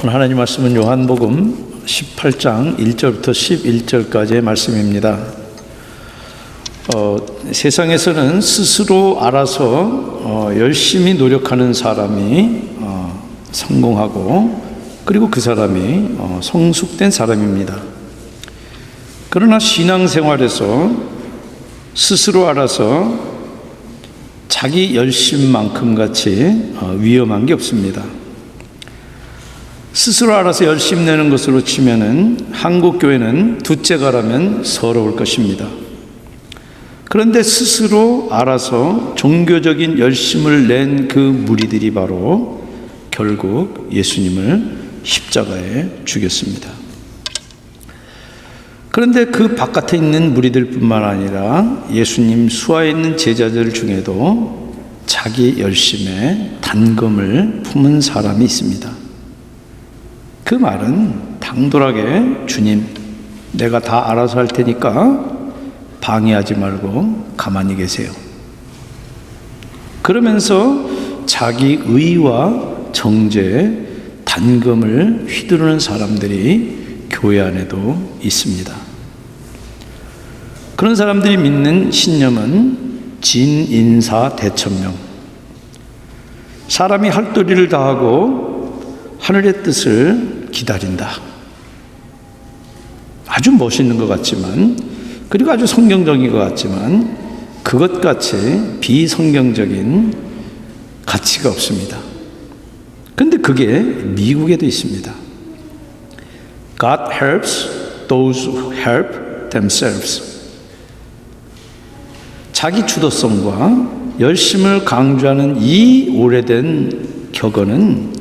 오늘 하나님 말씀은 요한복음 18장 1절부터 11절까지의 말씀입니다. 세상에서는 스스로 알아서 열심히 노력하는 사람이 성공하고, 그리고 그 사람이 성숙된 사람입니다. 그러나 신앙생활에서 스스로 알아서 자기 열심만큼 같이 위험한 게 없습니다. 스스로 알아서 열심 내는 것으로 치면은 한국교회는 둘째가라면 서러울 것입니다. 그런데 스스로 알아서 종교적인 열심을 낸 그 무리들이 바로 결국 예수님을 십자가에 죽였습니다. 그런데 그 바깥에 있는 무리들뿐만 아니라 예수님 수하에 있는 제자들 중에도 자기 열심에 단검을 품은 사람이 있습니다. 그 말은 당돌하게, 주님, 내가 다 알아서 할 테니까 방해하지 말고 가만히 계세요. 그러면서 자기 의와 정죄에 단검을 휘두르는 사람들이 교회 안에도 있습니다. 그런 사람들이 믿는 신념은 진인사 대천명. 사람이 할 도리를 다하고 하늘의 뜻을 기다린다. 아주 멋있는 것 같지만, 그리고 아주 성경적인 것 같지만, 그것같이 비성경적인 가치가 없습니다. 그런데 그게 미국에도 있습니다. God helps those who help themselves. 자기 주도성과 열심을 강조하는 이 오래된 격언은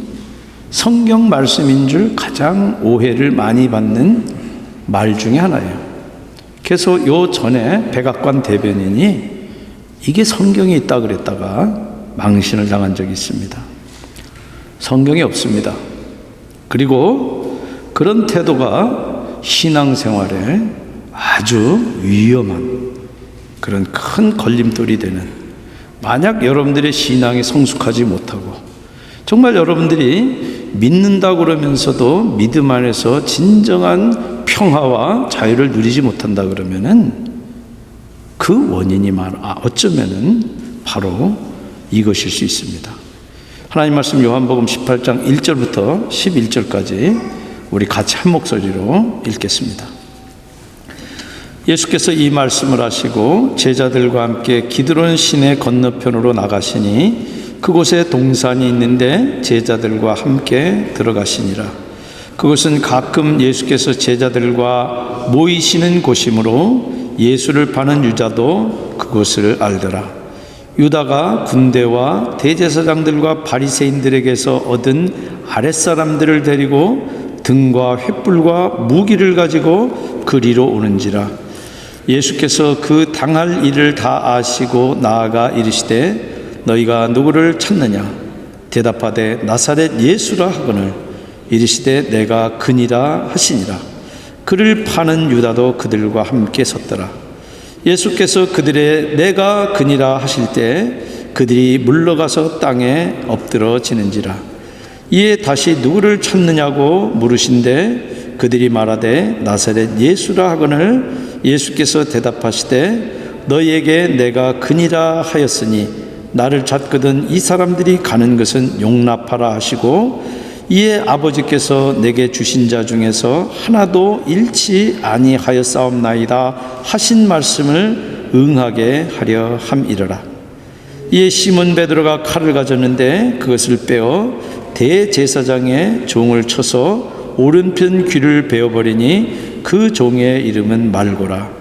성경 말씀인 줄 가장 오해를 많이 받는 말 중에 하나예요. 그래서 요 전에 백악관 대변인이 이게 성경에 있다 그랬다가 망신을 당한 적이 있습니다. 성경에 없습니다. 그리고 그런 태도가 신앙생활에 아주 위험한 그런 큰 걸림돌이 되는, 만약 여러분들의 신앙이 성숙하지 못하고 정말 여러분들이 믿는다고 그러면서도 믿음 안에서 진정한 평화와 자유를 누리지 못한다 그러면은 그 원인이 어쩌면은 바로 이것일 수 있습니다. 하나님 말씀 요한복음 18장 1절부터 11절까지 우리 같이 한 목소리로 읽겠습니다. 예수께서 이 말씀을 하시고 제자들과 함께 기드론 시내 건너편으로 나가시니 그곳에 동산이 있는데 제자들과 함께 들어가시니라. 그곳은 가끔 예수께서 제자들과 모이시는 곳이므로 예수를 파는 유다도 그곳을 알더라. 유다가 군대와 대제사장들과 바리새인들에게서 얻은 아랫사람들을 데리고 등과 횃불과 무기를 가지고 그리로 오는지라. 예수께서 그 당할 일을 다 아시고 나아가 이르시되 너희가 누구를 찾느냐? 대답하되 나사렛 예수라 하거늘 이르시되 내가 그니라 하시니라. 그를 파는 유다도 그들과 함께 섰더라. 예수께서 그들의 내가 그니라 하실 때 그들이 물러가서 땅에 엎드러지는지라. 이에 다시 누구를 찾느냐고 물으신데 그들이 말하되 나사렛 예수라 하거늘 예수께서 대답하시되 너희에게 내가 그니라 하였으니 나를 찾거든 이 사람들이 가는 것은 용납하라 하시고, 이에 아버지께서 내게 주신 자 중에서 하나도 잃지 아니하였사옵나이다 하신 말씀을 응하게 하려 함이러라. 이에 시몬 베드로가 칼을 가졌는데 그것을 빼어 대제사장의 종을 쳐서 오른편 귀를 베어버리니 그 종의 이름은 말고라.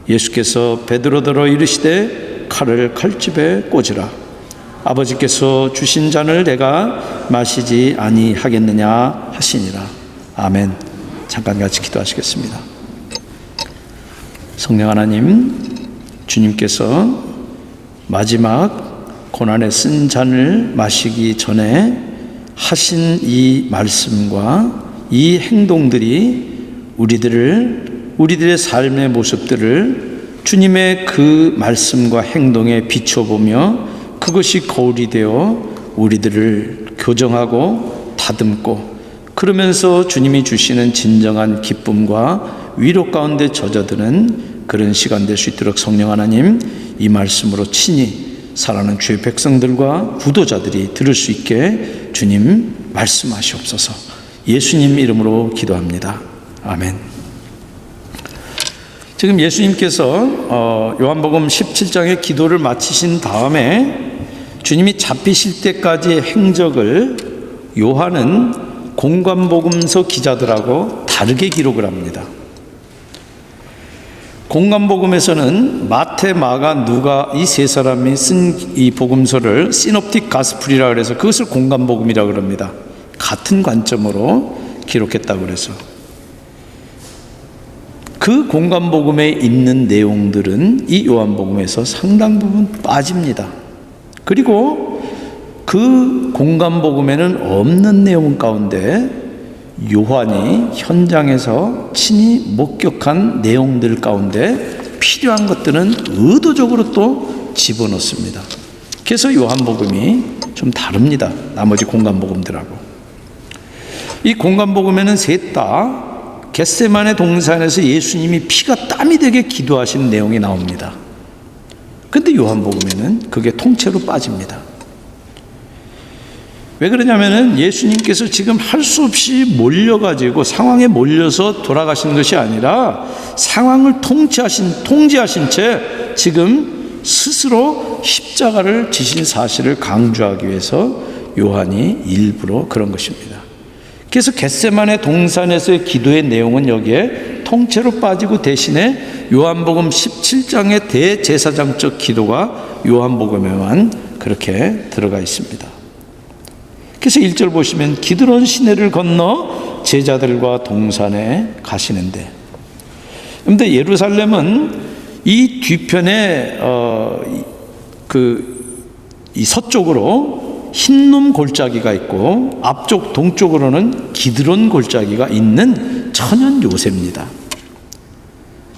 예수께서 베드로더러 이르시되 칼을 칼집에 꽂으라. 아버지께서 주신 잔을 내가 마시지 아니하겠느냐 하시니라. 아멘. 잠깐 같이 기도하시겠습니다. 성령 하나님, 주님께서 마지막 고난의 쓴 잔을 마시기 전에 하신 이 말씀과 이 행동들이 우리들의 삶의 모습들을 주님의 그 말씀과 행동에 비춰보며 그것이 거울이 되어 우리들을 교정하고 다듬고 그러면서 주님이 주시는 진정한 기쁨과 위로 가운데 젖어드는 그런 시간 될 수 있도록 성령 하나님, 이 말씀으로 친히 사랑하는 주의 백성들과 구도자들이 들을 수 있게 주님 말씀하시옵소서. 예수님 이름으로 기도합니다. 아멘. 지금 예수님께서 요한복음 17장의 기도를 마치신 다음에 주님이 잡히실 때까지의 행적을 요한은 공관복음서 기자들하고 다르게 기록을 합니다. 공관복음에서는 마태, 마가, 누가 이 세 사람이 쓴 이 복음서를 시놉틱 가스플이라 그래서 그것을 공관복음이라 그럽니다. 같은 관점으로 기록했다고 그래서 그 공관복음에 있는 내용들은 이 요한복음에서 상당 부분 빠집니다. 그리고 그 공관복음에는 없는 내용 가운데 요한이 현장에서 친히 목격한 내용들 가운데 필요한 것들은 의도적으로 또 집어넣습니다. 그래서 요한복음이 좀 다릅니다. 나머지 공관복음들하고. 이 공관복음에는 셋 다 겟세마네 동산에서 예수님이 피가 땀이 되게 기도하신 내용이 나옵니다. 그런데 요한복음에는 그게 통째로 빠집니다. 왜 그러냐면은 예수님께서 지금 할 수 없이 몰려가지고 상황에 몰려서 돌아가신 것이 아니라 상황을 통제하신 채 지금 스스로 십자가를 지신 사실을 강조하기 위해서 요한이 일부러 그런 것입니다. 그래서 겟세마네 동산에서의 기도의 내용은 여기에 통째로 빠지고 대신에 요한복음 17장의 대제사장적 기도가 요한복음에만 그렇게 들어가 있습니다. 그래서 1절 보시면 기드론 시내를 건너 제자들과 동산에 가시는데, 그런데 예루살렘은 이 뒤편에 이 서쪽으로 흰놈 골짜기가 있고 앞쪽 동쪽으로는 기드론 골짜기가 있는 천연 요새입니다.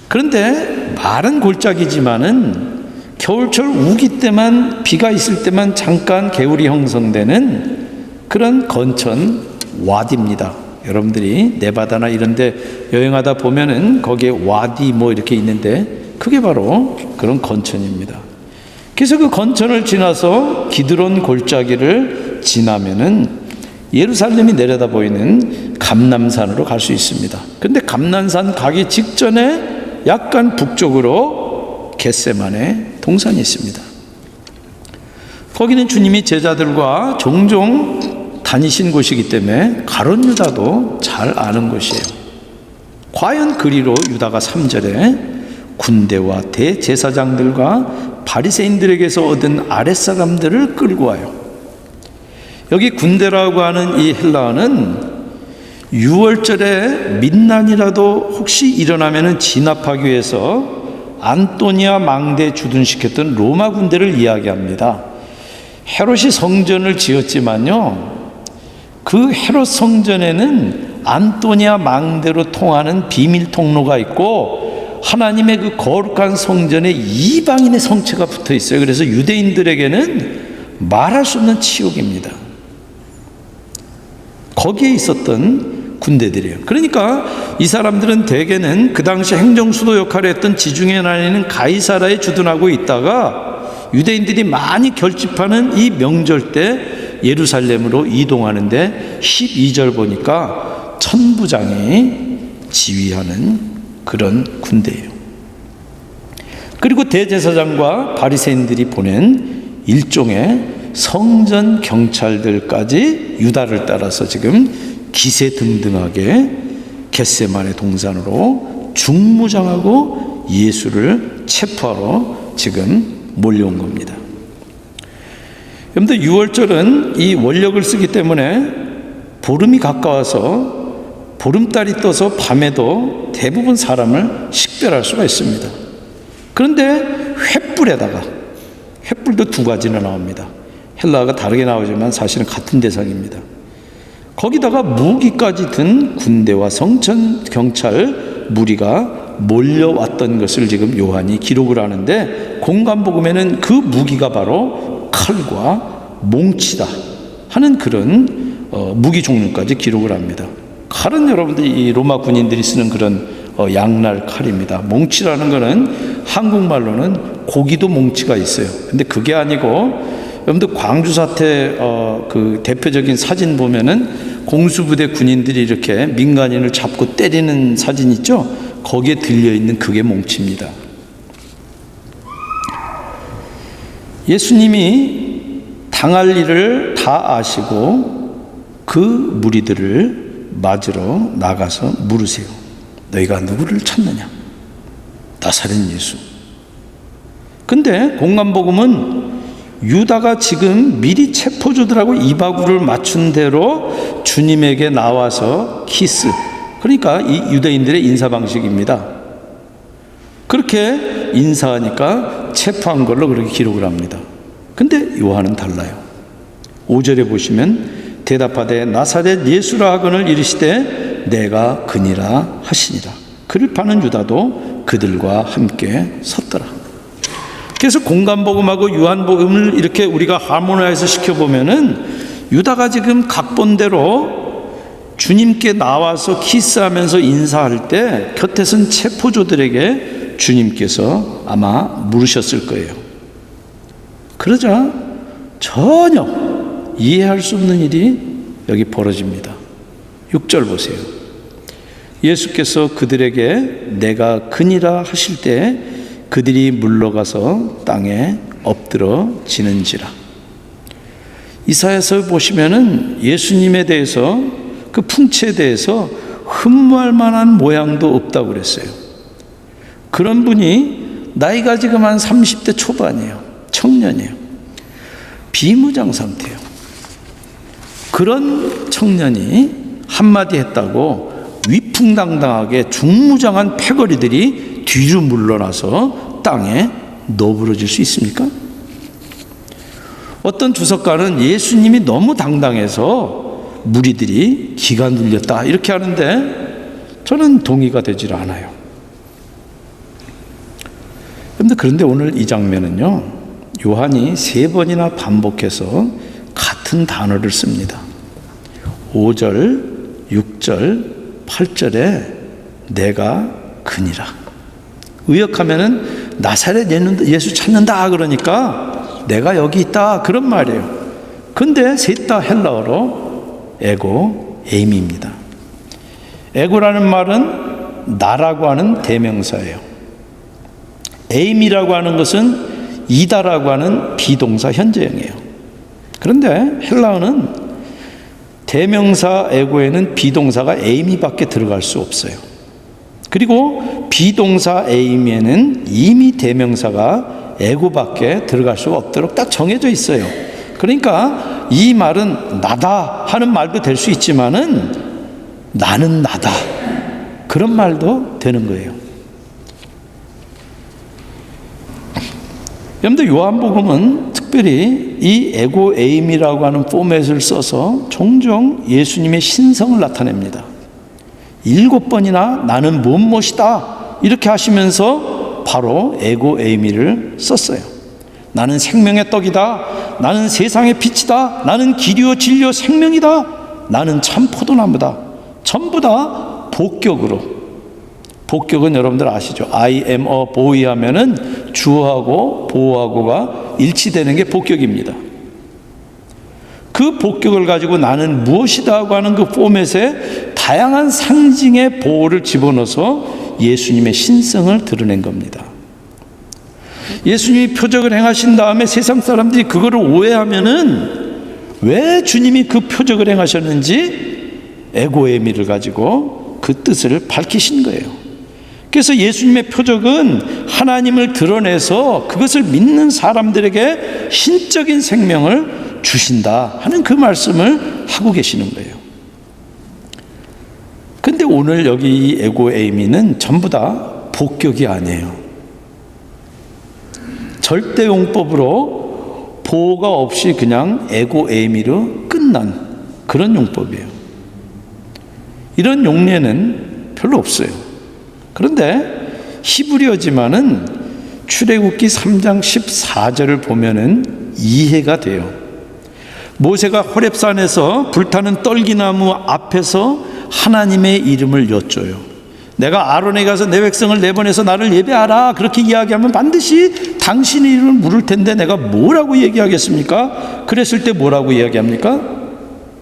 그런데 마른 골짜기지만은 겨울철 우기 때만, 비가 있을 때만 잠깐 개울이 형성되는 그런 건천 와디입니다. 여러분들이 네바다나 이런 데 여행하다 보면은 거기에 와디 이렇게 있는데 그게 바로 그런 건천입니다. 그래서 그 건천을 지나서 기드론 골짜기를 지나면은 예루살렘이 내려다 보이는 감람산으로 갈 수 있습니다. 그런데 감람산 가기 직전에 약간 북쪽으로 겟세마네 동산이 있습니다. 거기는 주님이 제자들과 종종 다니신 곳이기 때문에 가룟 유다도 잘 아는 곳이에요. 과연 그리로 유다가 3절에 군대와 대제사장들과 바리새인들에게서 얻은 아랫사람들을 끌고 와요. 여기 군대라고 하는 이 헬라어는 6월절에 민난이라도 혹시 일어나면 진압하기 위해서 안토니아 망대에 주둔시켰던 로마 군대를 이야기합니다. 헤롯이 성전을 지었지만요, 그 헤롯 성전에는 안토니아 망대로 통하는 비밀 통로가 있고 하나님의 그 거룩한 성전에 이방인의 성체가 붙어 있어요. 그래서 유대인들에게는 말할 수 없는 치욕입니다. 거기에 있었던 군대들이에요. 그러니까 이 사람들은 대개는 그 당시 행정수도 역할을 했던 지중해 나라에는 가이사라에 주둔하고 있다가 유대인들이 많이 결집하는 이 명절 때 예루살렘으로 이동하는데 12절 보니까 천부장이 지휘하는 그런 군대예요. 그리고 대제사장과 바리새인들이 보낸 일종의 성전 경찰들까지 유다를 따라서 지금 기세등등하게 겟세마네 동산으로 중무장하고 예수를 체포하러 지금 몰려온 겁니다. 여러분들 6월절은 이 원력을 쓰기 때문에 보름이 가까워서 보름달이 떠서 밤에도 대부분 사람을 식별할 수가 있습니다. 그런데 횃불도 두 가지나 나옵니다. 헬라어가 다르게 나오지만 사실은 같은 대상입니다. 거기다가 무기까지 든 군대와 성전 경찰 무리가 몰려왔던 것을 지금 요한이 기록을 하는데, 공관복음에는 그 무기가 바로 칼과 몽치다 하는 그런 무기 종류까지 기록을 합니다. 칼은 여러분들이 이 로마 군인들이 쓰는 그런 양날 칼입니다. 몽치라는 거는 한국말로는 고기도 몽치가 있어요. 근데 그게 아니고 여러분들 광주 사태 그 대표적인 사진 보면은 공수부대 군인들이 이렇게 민간인을 잡고 때리는 사진 있죠? 거기에 들려있는 그게 몽치입니다. 예수님이 당할 일을 다 아시고 그 무리들을 맞으러 나가서 물으세요. 너희가 누구를 찾느냐? 나사렛 예수. 근데 공간복음은 유다가 지금 미리 체포조들하고 이바구를 맞춘 대로 주님에게 나와서 키스, 그러니까 이 유대인들의 인사 방식입니다. 그렇게 인사하니까 체포한 걸로 그렇게 기록을 합니다. 근데 요한은 달라요. 5절에 보시면 대답하되 나사렛 예수라 하거늘 이르시되 내가 그니라 하시니라. 그를 파는 유다도 그들과 함께 섰더라. 그래서 공간복음하고 요한복음을 이렇게 우리가 하모니아해서 시켜보면은 유다가 지금 각본대로 주님께 나와서 키스하면서 인사할 때 곁에 선 체포조들에게 주님께서 아마 물으셨을 거예요. 그러자 전혀 이해할 수 없는 일이 여기 벌어집니다. 6절 보세요. 예수께서 그들에게 내가 그니라 하실 때 그들이 물러가서 땅에 엎드러 지는지라. 이사야서 보시면은 예수님에 대해서 그 풍채에 대해서 흠모할 만한 모양도 없다고 그랬어요. 그런 분이 나이가 지금 한 30대 초반이에요. 청년이에요. 비무장 상태예요. 그런 청년이 한마디 했다고 위풍당당하게 중무장한 패거리들이 뒤로 물러나서 땅에 너부러질 수 있습니까? 어떤 주석가는 예수님이 너무 당당해서 무리들이 기가 눌렸다 이렇게 하는데 저는 동의가 되질 않아요. 그런데 오늘 이 장면은요, 요한이 3번이나 반복해서 같은 단어를 씁니다. 5절, 6절, 8절에 내가 그니라. 의역하면은 나사렛 예수 찾는다 그러니까 내가 여기 있다 그런 말이에요. 근데 셋 다 헬라어로 에고 에임입니다. 에고라는 말은 나라고 하는 대명사예요. 에임이라고 하는 것은 이다라고 하는 비동사 현재형이에요. 그런데 헬라어는 대명사 에고에는 비동사가 에이미밖에 들어갈 수 없어요. 그리고 비동사 에이미에는 이미 대명사가 에고밖에 들어갈 수 없도록 딱 정해져 있어요. 그러니까 이 말은 나다 하는 말도 될 수 있지만은 나는 나다 그런 말도 되는 거예요. 여러분들 요한복음은 특별히 이 에고 에임이라고 하는 포맷을 써서 종종 예수님의 신성을 나타냅니다. 7번이나 나는 무엇이다 이렇게 하시면서 바로 에고 에이미를 썼어요. 나는 생명의 떡이다. 나는 세상의 빛이다. 나는 길이요 진리요 생명이다. 나는 참 포도나무다. 전부 다 복격으로. 복격은 여러분들 아시죠? I am a boy 하면은 주어하고 보어하고가 일치되는 게 복격입니다. 그 복격을 가지고 나는 무엇이다 하고 하는 그 포맷에 다양한 상징의 보호를 집어넣어서 예수님의 신성을 드러낸 겁니다. 예수님이 표적을 행하신 다음에 세상 사람들이 그거를 오해하면은 왜 주님이 그 표적을 행하셨는지 에고에미를 가지고 그 뜻을 밝히신 거예요. 그래서 예수님의 표적은 하나님을 드러내서 그것을 믿는 사람들에게 신적인 생명을 주신다 하는 그 말씀을 하고 계시는 거예요. 근데 오늘 여기 이 에고 에이미는 전부 다 복격이 아니에요. 절대용법으로 보호가 없이 그냥 에고 에이미로 끝난 그런 용법이에요. 이런 용례는 별로 없어요. 그런데 히브리어지만은 출애굽기 3장 14절을 보면은 이해가 돼요. 모세가 호렙산에서 불타는 떨기나무 앞에서 하나님의 이름을 여쭤요. 내가 아론에게 가서 내 백성을 내보내서 나를 예배하라 그렇게 이야기하면 반드시 당신의 이름을 물을 텐데 내가 뭐라고 얘기하겠습니까? 그랬을 때 뭐라고 이야기합니까?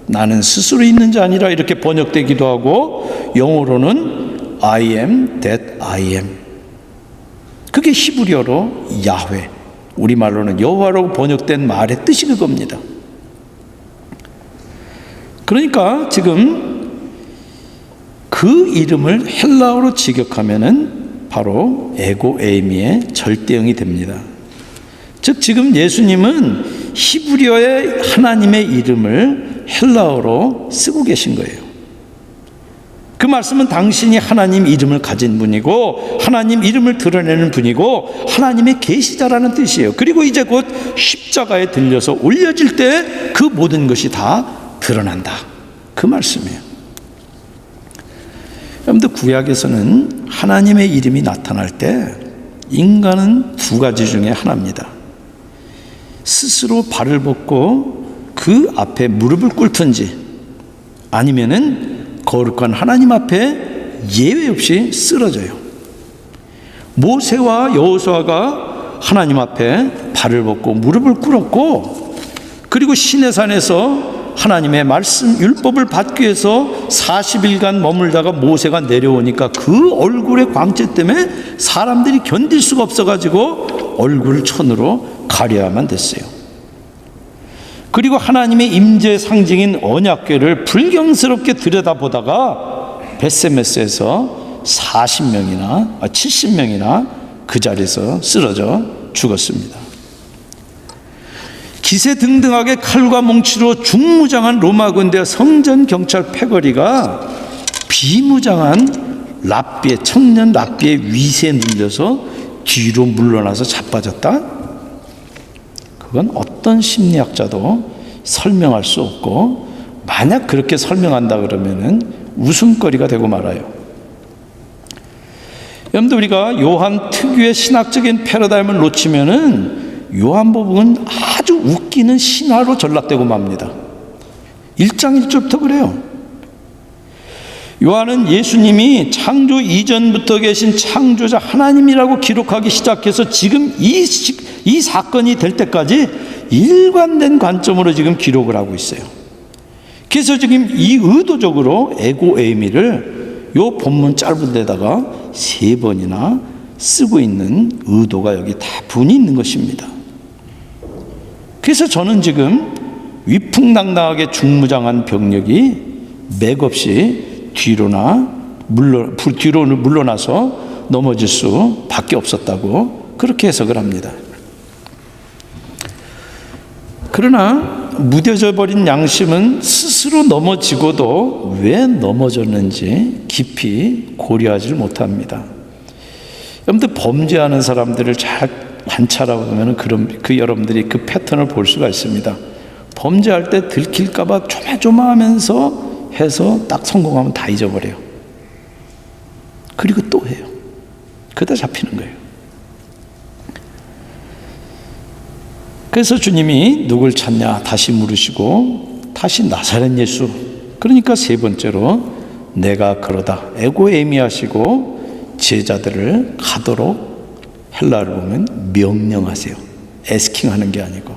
나는 스스로 있는 자 아니라 이렇게 번역되기도 하고 영어로는 I am that I am. 그게 히브리어로 야훼, 우리말로는 여호와라고 번역된 말의 뜻이 그겁니다. 그러니까 지금 그 이름을 헬라어로 직역하면은 바로 에고 에이미의 절대형이 됩니다. 즉 지금 예수님은 히브리어의 하나님의 이름을 헬라어로 쓰고 계신 거예요. 그 말씀은 당신이 하나님 이름을 가진 분이고 하나님 이름을 드러내는 분이고 하나님의 계시자라는 뜻이에요. 그리고 이제 곧 십자가에 들려서 올려질 때 그 모든 것이 다 드러난다. 그 말씀이에요. 여러분들 구약에서는 하나님의 이름이 나타날 때 인간은 두 가지 중에 하나입니다. 스스로 발을 벗고 그 앞에 무릎을 꿇든지 아니면은 거룩한 하나님 앞에 예외 없이 쓰러져요. 모세와 여호수아가 하나님 앞에 발을 벗고 무릎을 꿇었고 그리고 시내산에서 하나님의 말씀 율법을 받기 위해서 40일간 머물다가 모세가 내려오니까 그 얼굴의 광채 때문에 사람들이 견딜 수가 없어가지고 얼굴을 천으로 가려야만 됐어요. 그리고 하나님의 임재 상징인 언약궤를 불경스럽게 들여다보다가 벳세메스에서 70명이나 그 자리에서 쓰러져 죽었습니다. 기세등등하게 칼과 몽치로 중무장한 로마 군대 성전 경찰 패거리가 비무장한 랍비의 청년 랍비의 위세에 눌려서 뒤로 물러나서 자빠졌다? 그건 어떤 심리학자도 설명할 수 없고 만약 그렇게 설명한다 그러면은 웃음거리가 되고 말아요. 여러분들 우리가 요한 특유의 신학적인 패러다임을 놓치면은 요한복음은 아주 웃기는 신화로 전락되고 맙니다. 1장 1절부터 그래요. 요한은 예수님이 창조 이전부터 계신 창조자 하나님이라고 기록하기 시작해서 지금 이 사건이 될 때까지 일관된 관점으로 지금 기록을 하고 있어요. 그래서 지금 이 의도적으로 에고 에이미를 요 본문 짧은 데다가 3번이나 쓰고 있는 의도가 여기 다분히 있는 것입니다. 그래서 저는 지금 위풍당당하게 중무장한 병력이 맥없이 뒤로 물러나서 넘어질 수밖에 없었다고 그렇게 해석을 합니다. 그러나 무뎌져 버린 양심은 스스로 넘어지고도 왜 넘어졌는지 깊이 고려하지 못합니다. 여러분들 범죄하는 사람들을 잘 관찰하고 보면 그 여러분들이 그 패턴을 볼 수가 있습니다. 범죄할 때 들킬까봐 조마조마하면서 해서 딱 성공하면 다 잊어버려요. 그리고 또 해요. 그러다 잡히는 거예요. 그래서 주님이 누굴 찾냐 다시 물으시고 다시 나사렛 예수, 그러니까 3번째로 내가 그러다 에고에미하시고 제자들을 가도록, 헬라어를 보면 명령하세요. 에스킹 하는 게 아니고.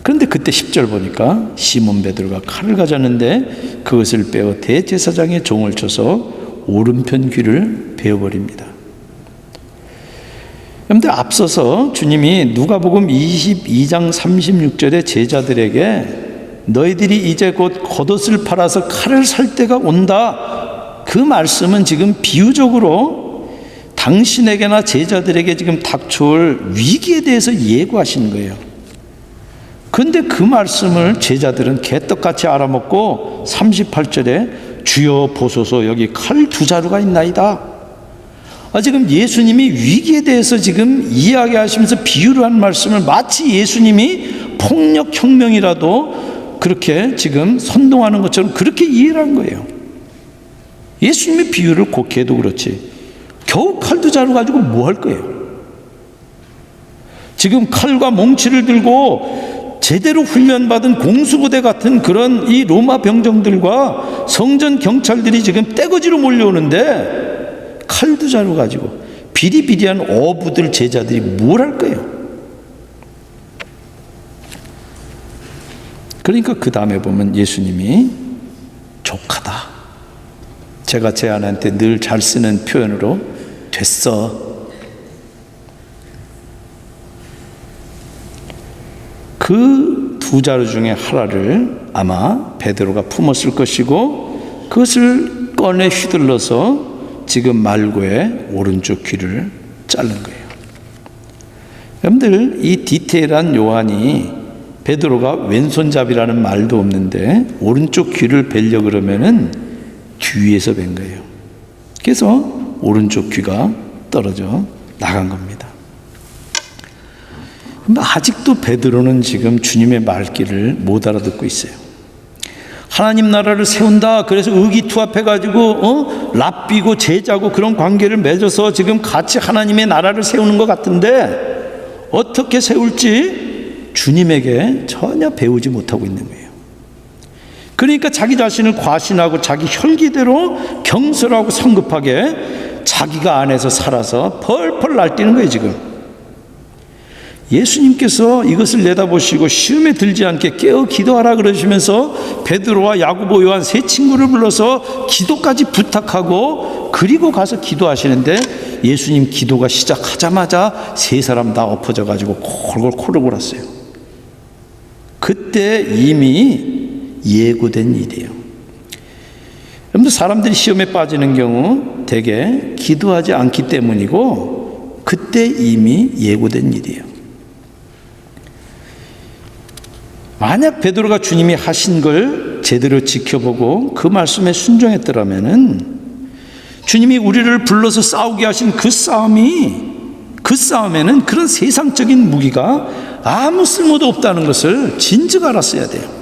그런데 그때 10절 보니까 시몬 베드로가 칼을 가졌는데 그것을 빼어 대제사장의 종을 쳐서 오른편 귀를 베어버립니다. 그런데 앞서서 주님이 누가복음 22장 36절에 제자들에게 너희들이 이제 곧 겉옷을 팔아서 칼을 살 때가 온다, 그 말씀은 지금 비유적으로 당신에게나 제자들에게 지금 닥쳐올 위기에 대해서 예고하시는 거예요. 그런데 그 말씀을 제자들은 개떡같이 알아먹고 38절에 주여 보소서 여기 칼 2자루가 있나이다. 지금 예수님이 위기에 대해서 지금 이야기하시면서 비유를 한 말씀을 마치 예수님이 폭력혁명이라도 그렇게 지금 선동하는 것처럼 그렇게 이해를 한 거예요. 예수님의 비유를 곡해도 그렇지 겨우 칼 2자루 가지고 뭐 할 거예요? 지금 칼과 몽치를 들고 제대로 훈련받은 공수부대 같은 그런 이 로마 병정들과 성전 경찰들이 지금 떼거지로 몰려오는데 칼도 자루 가지고 비리비리한 어부들 제자들이 뭘 할 거예요? 그러니까 그 다음에 보면 예수님이 족하다. 제가 제 아내한테 늘 잘 쓰는 표현으로 됐어. 그 두 자루 중에 하나를 아마 베드로가 품었을 것이고 그것을 꺼내 휘둘러서 지금 말고의 오른쪽 귀를 자른 거예요. 여러분들 이 디테일한 요한이 베드로가 왼손잡이라는 말도 없는데 오른쪽 귀를 베려 그러면은 뒤에서 벤 거예요. 그래서 오른쪽 귀가 떨어져 나간 겁니다. 아직도 베드로는 지금 주님의 말귀를 못 알아듣고 있어요. 하나님 나라를 세운다. 그래서 의기투합해가지고 랍비고 제자고 그런 관계를 맺어서 지금 같이 하나님의 나라를 세우는 것 같은데 어떻게 세울지 주님에게 전혀 배우지 못하고 있는 거예요. 그러니까 자기 자신을 과신하고 자기 혈기대로 경솔하고 성급하게 자기가 안에서 살아서 펄펄 날뛰는 거예요 지금. 예수님께서 이것을 내다보시고 시험에 들지 않게 깨어 기도하라 그러시면서 베드로와 야고보 요한 세 친구를 불러서 기도까지 부탁하고 그리고 가서 기도하시는데 예수님 기도가 시작하자마자 세 사람 다 엎어져 가지고 콜콜 코를 골았어요. 그때 이미 예고된 일이에요. 여러분들 사람들이 시험에 빠지는 경우 대개 기도하지 않기 때문이고 그때 이미 예고된 일이에요. 만약 베드로가 주님이 하신 걸 제대로 지켜보고 그 말씀에 순종했더라면은 주님이 우리를 불러서 싸우게 하신 그 싸움에는 그런 세상적인 무기가 아무 쓸모도 없다는 것을 진즉 알았어야 돼요.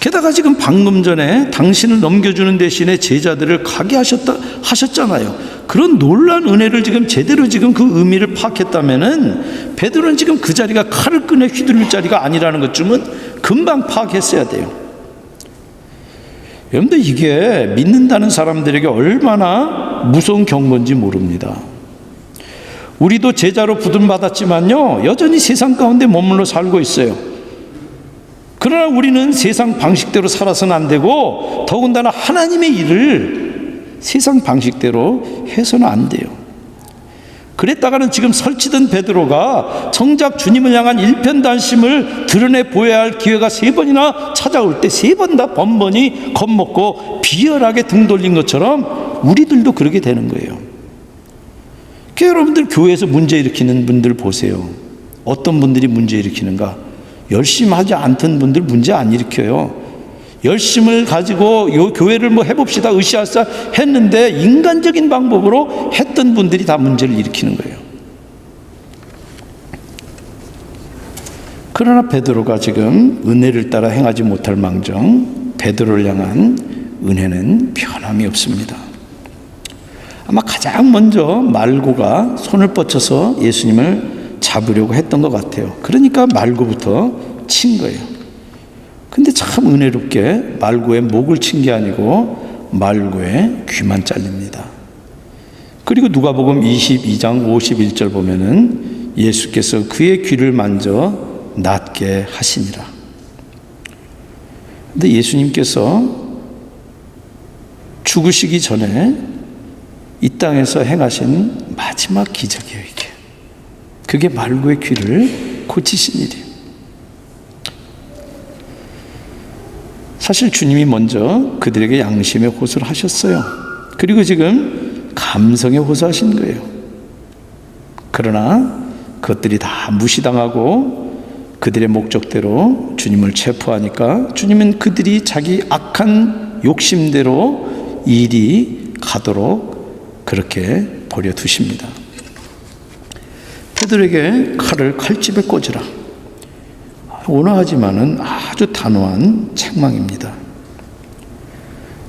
게다가 지금 방금 전에 당신을 넘겨주는 대신에 제자들을 가게 하셨잖아요. 그런 놀라운 은혜를 지금 제대로 지금 그 의미를 파악했다면은 베드로는 지금 그 자리가 칼을 꺼내 휘둘릴 자리가 아니라는 것쯤은 금방 파악했어야 돼요. 여러분들 이게 믿는다는 사람들에게 얼마나 무서운 경고인지 모릅니다. 우리도 제자로 부름받았지만요 여전히 세상 가운데 머물러 살고 있어요. 그러나 우리는 세상 방식대로 살아서는 안 되고 더군다나 하나님의 일을 세상 방식대로 해서는 안 돼요. 그랬다가는 지금 설치던 베드로가 정작 주님을 향한 일편단심을 드러내 보여야 할 기회가 세 번이나 찾아올 때 세 번 다 번번이 겁먹고 비열하게 등 돌린 것처럼 우리들도 그러게 되는 거예요. 여러분들 교회에서 문제 일으키는 분들 보세요. 어떤 분들이 문제 일으키는가? 열심히 하지 않던 분들 문제 안 일으켜요. 열심을 가지고 요 교회를 뭐 해봅시다 으쌰으쌰 했는데 인간적인 방법으로 했던 분들이 다 문제를 일으키는 거예요. 그러나 베드로가 지금 은혜를 따라 행하지 못할 망정 베드로를 향한 은혜는 변함이 없습니다. 아마 가장 먼저 말고가 손을 뻗쳐서 예수님을 잡으려고 했던 것 같아요. 그러니까 말고부터 친 거예요. 근데 참 은혜롭게 말고의 목을 친 게 아니고 말고의 귀만 잘립니다. 그리고 누가복음 22장 51절 보면은 예수께서 그의 귀를 만져 낫게 하시니라. 근데 예수님께서 죽으시기 전에 이 땅에서 행하신 마지막 기적이에요, 이게. 그게 말고의 귀를 고치신 일이에요. 사실 주님이 먼저 그들에게 양심의 호소를 하셨어요. 그리고 지금 감성의 호소하신 거예요. 그러나 그것들이 다 무시당하고 그들의 목적대로 주님을 체포하니까 주님은 그들이 자기 악한 욕심대로 일이 가도록 그렇게 버려두십니다. 베드로에게 칼을 칼집에 꽂으라. 온화하지만은 아주 단호한 책망입니다.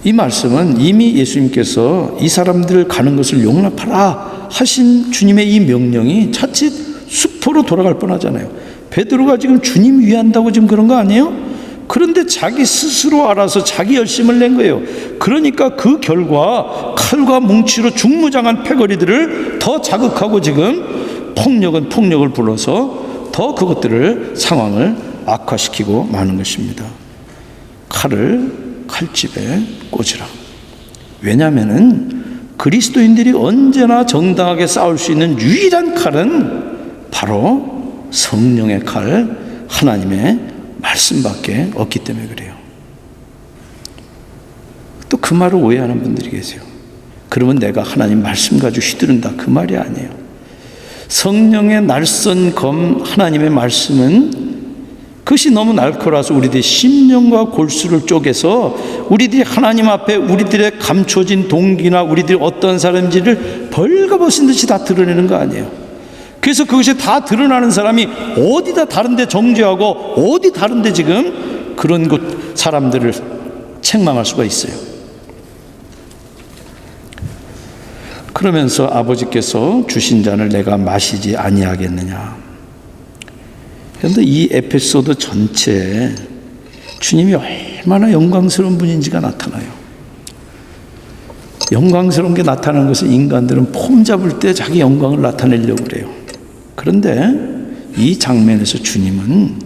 이 말씀은 이미 예수님께서 이 사람들 가는 것을 용납하라 하신 주님의 이 명령이 자칫 수포로 돌아갈 뻔하잖아요. 베드로가 지금 주님 위한다고 지금 그런 거 아니에요? 그런데 자기 스스로 알아서 자기 열심을 낸 거예요. 그러니까 그 결과 칼과 뭉치로 중무장한 패거리들을 더 자극하고 지금 폭력은 폭력을 불러서 더 그것들을 상황을 악화시키고 마는 것입니다. 칼을 칼집에 꽂으라. 왜냐하면은 그리스도인들이 언제나 정당하게 싸울 수 있는 유일한 칼은 바로 성령의 칼, 하나님의 말씀밖에 없기 때문에 그래요. 또 그 말을 오해하는 분들이 계세요. 그러면 내가 하나님 말씀 가지고 휘두른다, 그 말이 아니에요. 성령의 날선 검 하나님의 말씀은 그것이 너무 날카로워서 우리들의 심령과 골수를 쪼개서 우리들이 하나님 앞에 우리들의 감춰진 동기나 우리들이 어떤 사람인지를 벌거벗은 듯이 다 드러내는 거 아니에요. 그래서 그것이 다 드러나는 사람이 어디다 다른데 정죄하고 어디 다른데 지금 그런 곳 사람들을 책망할 수가 있어요. 그러면서 아버지께서 주신 잔을 내가 마시지 아니하겠느냐. 그런데 이 에피소드 전체에 주님이 얼마나 영광스러운 분인지가 나타나요. 영광스러운 게 나타나는 것은 인간들은 폼 잡을 때 자기 영광을 나타내려고 그래요. 그런데 이 장면에서 주님은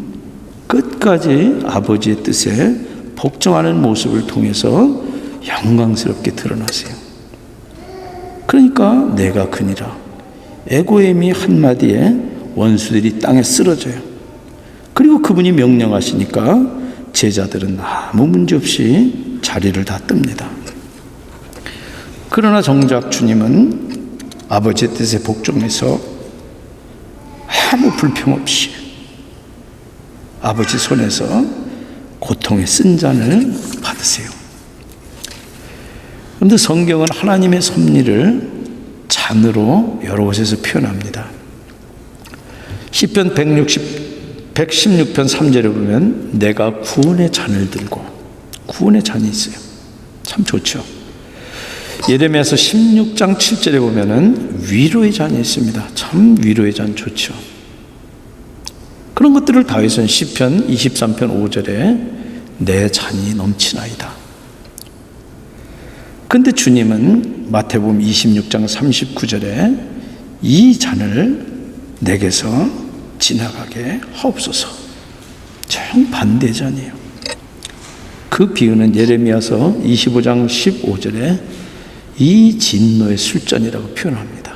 끝까지 아버지의 뜻에 복종하는 모습을 통해서 영광스럽게 드러나세요. 그러니까 내가 그니라. 에고엠이 한마디에 원수들이 땅에 쓰러져요. 그리고 그분이 명령하시니까 제자들은 아무 문제 없이 자리를 다 뜹니다. 그러나 정작 주님은 아버지의 뜻에 복종해서 아무 불평 없이 아버지 손에서 고통의 쓴 잔을 받으세요. 그런데 성경은 하나님의 섭리를 잔으로 여러 곳에서 표현합니다. 시편 116편 3절에 보면 내가 구원의 잔을 들고, 구원의 잔이 있어요. 참 좋죠. 예레미야서 16장 7절에 보면은 위로의 잔이 있습니다. 참 위로의 잔 좋죠. 그런 것들을 다윗은 시편 23편 5절에 내 잔이 넘치나이다. 근데 주님은 마태복음 26장 39절에 이 잔을 내게서 지나가게 하옵소서. 정반대 잔이에요. 그 비유는 예레미야서 25장 15절에 이 진노의 술잔이라고 표현합니다.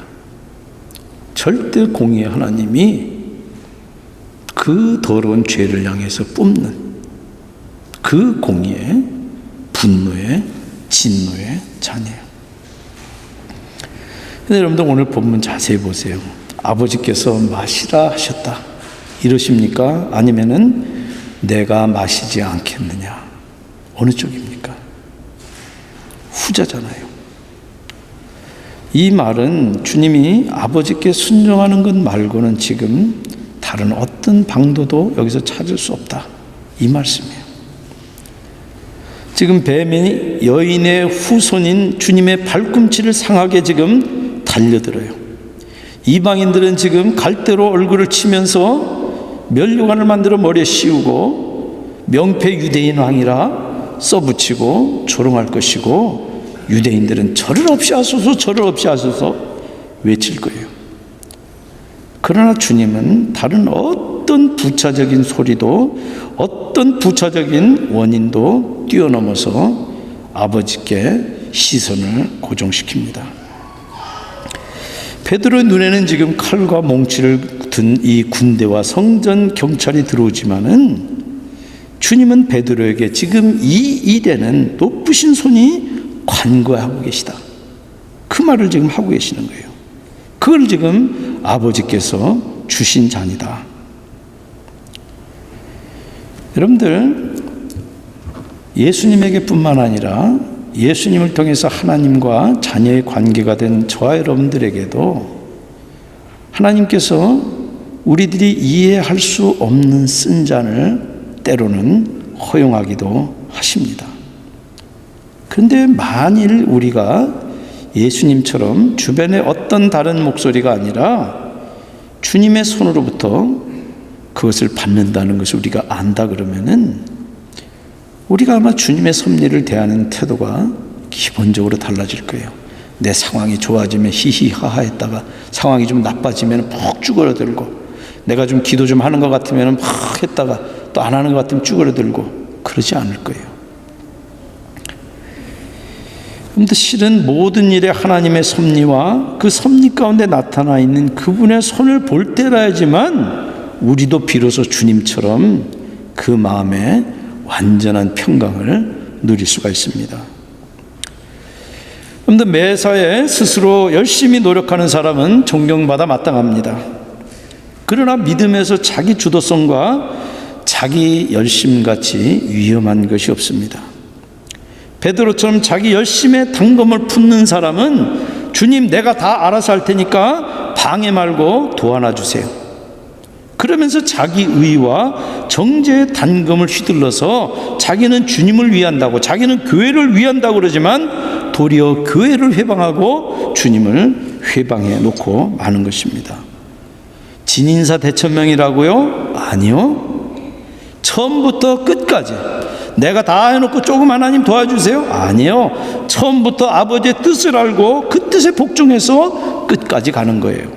절대 공의의 하나님이 그 더러운 죄를 향해서 뿜는 그 공의의 분노의 진노의 잔이에요. 근데 여러분들 오늘 본문 자세히 보세요. 아버지께서 마시라 하셨다 이러십니까? 아니면은 내가 마시지 않겠느냐? 어느 쪽입니까? 후자잖아요. 이 말은 주님이 아버지께 순종하는 것 말고는 지금 다른 어떤 방도도 여기서 찾을 수 없다, 이 말씀이에요. 지금 뱀이 여인의 후손인 주님의 발꿈치를 상하게 지금 달려들어요. 이방인들은 지금 갈대로 얼굴을 치면서 면류관을 만들어 머리에 씌우고 명패 유대인 왕이라 써붙이고 조롱할 것이고, 유대인들은 저를 없이 하소서 저를 없이 하소서 외칠 거예요. 그러나 주님은 다른 어떤 부차적인 소리도 어떤 부차적인 원인도 뛰어넘어서 아버지께 시선을 고정시킵니다. 베드로의 눈에는 지금 칼과 몽치를 든 이 군대와 성전 경찰이 들어오지만은 주님은 베드로에게 지금 이 일에는 높으신 손이 관고하고 계시다, 그 말을 지금 하고 계시는 거예요. 그걸 지금 아버지께서 주신 잔이다. 여러분들, 예수님에게 뿐만 아니라 예수님을 통해서 하나님과 자녀의 관계가 된 저와 여러분들에게도 하나님께서 우리들이 이해할 수 없는 쓴 잔을 때로는 허용하기도 하십니다. 그런데 만일 우리가 예수님처럼 주변에 어떤 다른 목소리가 아니라 주님의 손으로부터 그것을 받는다는 것을 우리가 안다 그러면은 우리가 아마 주님의 섭리를 대하는 태도가 기본적으로 달라질 거예요. 내 상황이 좋아지면 히히하하 했다가 상황이 좀 나빠지면 푹 쭈그러들고, 내가 좀 기도 좀 하는 것 같으면 막 했다가 또 안 하는 것 같으면 쭈그러들고, 그러지 않을 거예요. 그런데 실은 모든 일에 하나님의 섭리와 그 섭리 가운데 나타나 있는 그분의 손을 볼 때라야지만 우리도 비로소 주님처럼 그 마음에 완전한 평강을 누릴 수가 있습니다. 그런데 매사에 스스로 열심히 노력하는 사람은 존경받아 마땅합니다. 그러나 믿음에서 자기 주도성과 자기 열심같이 위험한 것이 없습니다. 베드로처럼 자기 열심에 단검을 품는 사람은 주님, 내가 다 알아서 할 테니까 방해 말고 도와놔 주세요. 그러면서 자기 의와 정죄의 단검을 휘둘러서 자기는 주님을 위한다고, 자기는 교회를 위한다고 그러지만 도리어 교회를 회방하고 주님을 회방해 놓고 마는 것입니다. 진인사 대천명이라고요? 아니요. 처음부터 끝까지 내가 다 해놓고 조금 하나님 도와주세요? 아니요. 처음부터 아버지의 뜻을 알고 그 뜻에 복종해서 끝까지 가는 거예요.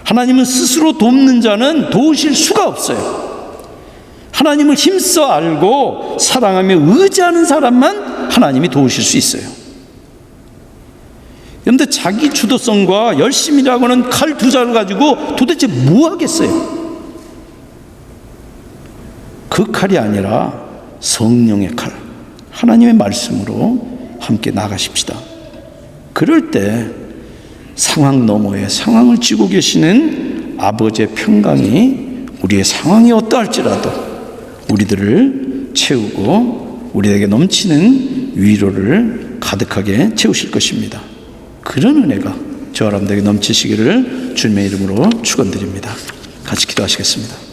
하나님은 스스로 돕는 자는 도우실 수가 없어요. 하나님을 힘써 알고 사랑하며 의지하는 사람만 하나님이 도우실 수 있어요. 그런데 자기 주도성과 열심이라고는 칼 두 자를 가지고 도대체 뭐 하겠어요? 그 칼이 아니라 성령의 칼, 하나님의 말씀으로 함께 나가십시다. 그럴 때 상황 너머에 상황을 쥐고 계시는 아버지의 평강이 우리의 상황이 어떠할지라도 우리들을 채우고 우리에게 넘치는 위로를 가득하게 채우실 것입니다. 그런 은혜가 저와 여러분들에게 넘치시기를 주님의 이름으로 축원드립니다. 같이 기도하시겠습니다.